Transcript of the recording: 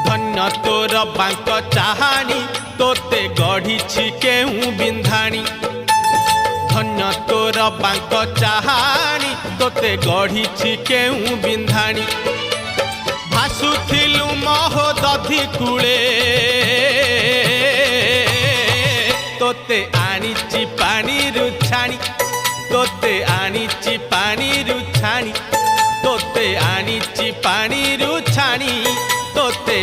धन्य तोर बांक चाहाणी तोते गढ़ी केहू बिंधाणी धन्य तोर बांक चाहाणी तोते गढ़ी केहू बिंधाणी भासुथिलु महोदधि कूले तोते आनीची पानी रुछाणी तोते आनीची पानी रुछाणी तोते आनीची पानी रुछाणी तोते